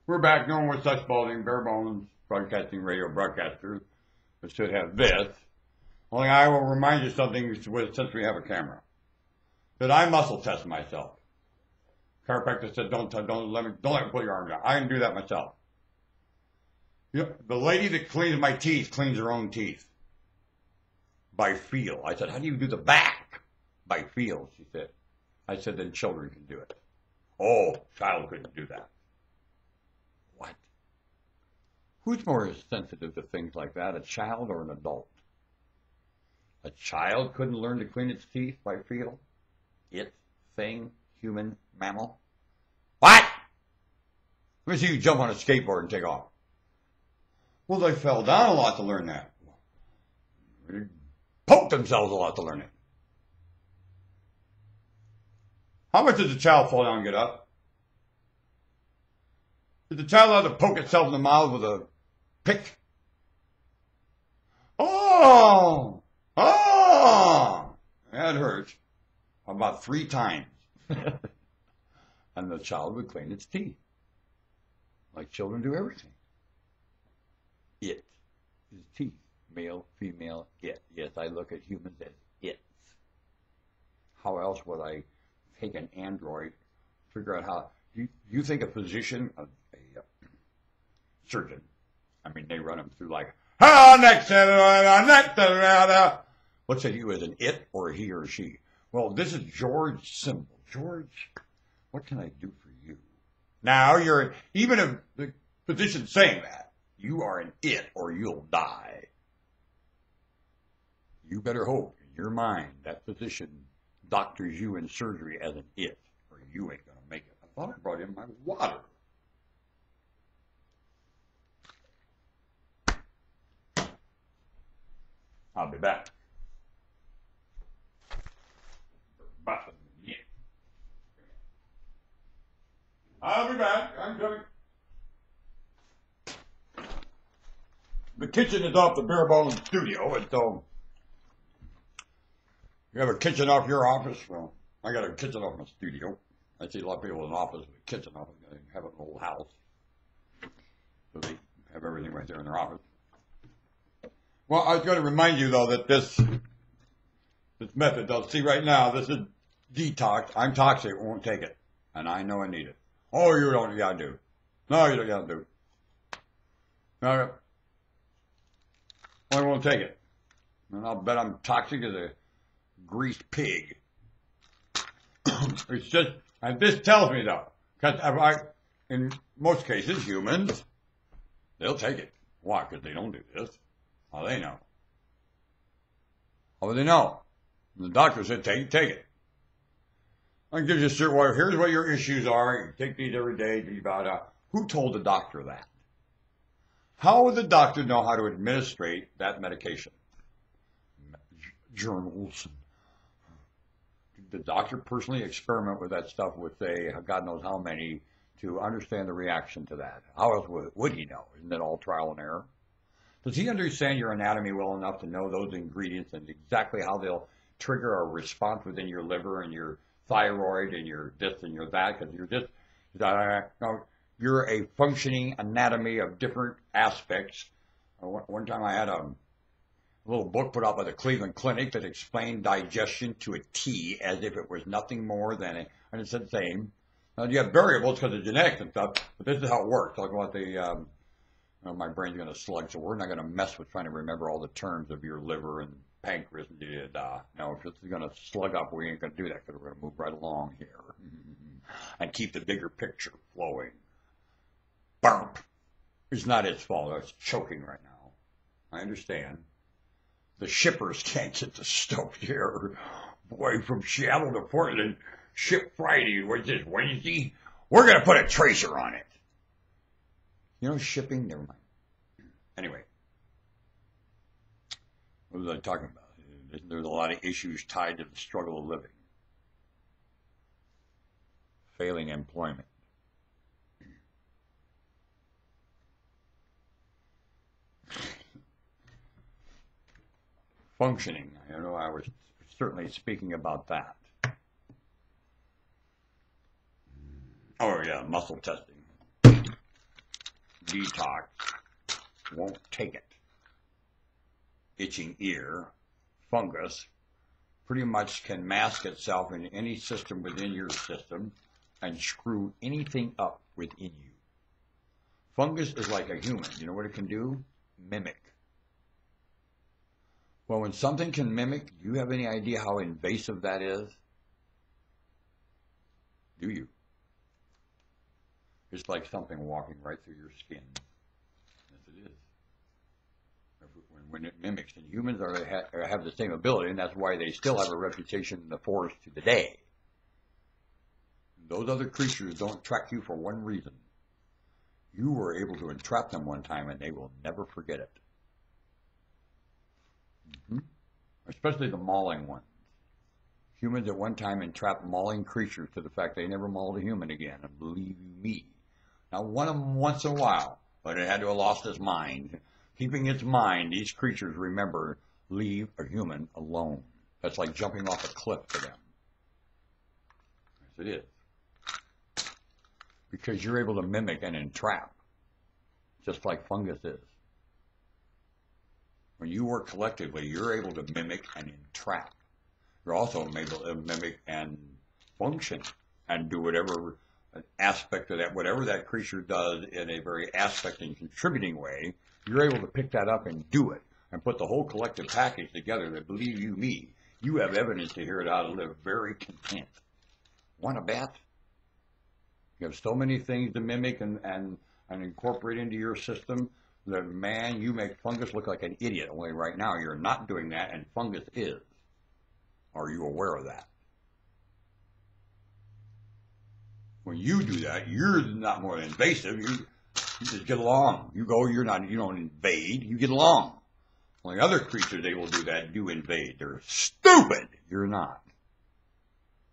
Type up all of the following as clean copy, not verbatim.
We're back going with such balding, bare bones, broadcasting radio broadcaster that should have this. Only I will remind you something since we have a camera. That I muscle test myself. Chiropractor said, don't let me pull your arm down. I can do that myself. You know, the lady that cleans my teeth cleans her own teeth by feel. I said, how do you do the back? By feel, she said. I said, then children can do it. Oh, child couldn't do that. What? Who's more sensitive to things like that, a child or an adult? A child couldn't learn to clean its teeth by feel? It, thing, human, mammal? What? Let me see you jump on a skateboard and take off. Well, they fell down a lot to learn that. They poked themselves a lot to learn it. How much does a child fall down and get up? Is the child allowed to poke itself in the mouth with a pick? Oh! Oh! That hurts. About 3 times. And the child would clean its teeth. Like children do everything. It is teeth. Male, female, it. Yes, I look at humans as it's. How else would I take an android, figure out how... You think a physician, a surgeon, I mean, they run them through like, what's at you as an it or a he or a she? Well, this is George's symbol. George, what can I do for you? Now, even if the physician's saying that, you are an it or you'll die. You better hope in your mind that physician doctors you in surgery as an it, or you ain't going to make it. I thought I brought in my water. I'll be back. I'll be back. I'm coming. The kitchen is off the bare bones studio, and so you have a kitchen off your office. Well, I got a kitchen off my studio. I see a lot of people in an office with a kitchen off. They have an old house, so they have everything right there in their office. Well, I was going to remind you though that this method, though, see right now, this is detox. I'm toxic. I won't take it, and I know I need it. Oh, you don't gotta do. No, you don't gotta do. No, I won't take it. And I'll bet I'm toxic as a greased pig. It's just, and this tells me though, because in most cases, humans, they'll take it. Why? Because they don't do this. How they know? How would they know? And the doctor said, take it. I can give you a certain way. Here's what your issues are. You take these every day. Who told the doctor that? How would the doctor know how to administrate that medication? Journals. Did the doctor personally experiment with that stuff with, say, God knows how many, to understand the reaction to that? How else would he know? Isn't it all trial and error? Does he understand your anatomy well enough to know those ingredients and exactly how they'll trigger a response within your liver and your thyroid and your this and your that? Because you're a functioning anatomy of different aspects. One time I had a little book put out by the Cleveland Clinic that explained digestion to a T as if it was nothing more than and it said the same. Now, you have variables because of genetics and stuff, but this is how it works. Talk about my brain's going to slug, so we're not going to mess with trying to remember all the terms of your liver and pancreas and No, if it's going to slug up, we ain't going to do that because we're going to move right along here and keep the bigger picture flowing. Burp. It's not its fault. It's choking right now. I understand. The shippers can't get the stuff here. Boy, from Seattle to Portland, ship Friday. What's this, Wednesday? We're going to put a tracer on it. You know, shipping? Never mind. Anyway. What was I talking about? There's a lot of issues tied to the struggle of living. Failing employment. Functioning. I know I was certainly speaking about that. Oh, yeah, muscle testing. detox won't take it. Itching ear, fungus, pretty much can mask itself in any system within your system and screw anything up within you. Fungus is like a human. You know what it can do? Mimic. Well, when something can mimic, do you have any idea how invasive that is? Do you? It's like something walking right through your skin. Yes, it is. When it mimics, and humans have the same ability, and that's why they still have a reputation in the forest to today. Those other creatures don't track you for one reason. You were able to entrap them one time, and they will never forget it. Especially the mauling ones. Humans at one time entrapped mauling creatures to the fact they never mauled a human again, and believe me. Now, one of them once in a while, but it had to have lost its mind. Keeping its mind, these creatures remember, leave a human alone. That's like jumping off a cliff to them. Yes, it is. Because you're able to mimic and entrap, just like fungus is. When you work collectively, you're able to mimic and entrap. You're also able to mimic and function and do whatever aspect of that, whatever that creature does in a very aspect and contributing way, you're able to pick that up and do it and put the whole collective package together that, believe you me, you have evidence to hear it how to live very content. Want to bet? You have so many things to mimic and incorporate into your system that, man, you make fungus look like an idiot. Only right now you're not doing that, and fungus is. Are you aware of that? When you do that, you're not more invasive. You just get along. You don't invade. You get along. Only other creatures able to do that do invade. They're stupid. You're not.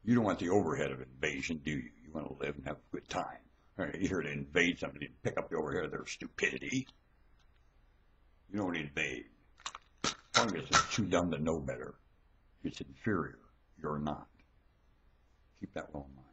You don't want the overhead of invasion, do you? You want to live and have a good time. You're here to invade somebody and pick up the overhead of their stupidity. You don't invade. Fungus is too dumb to know better. It's inferior. You're not. Keep that well in mind.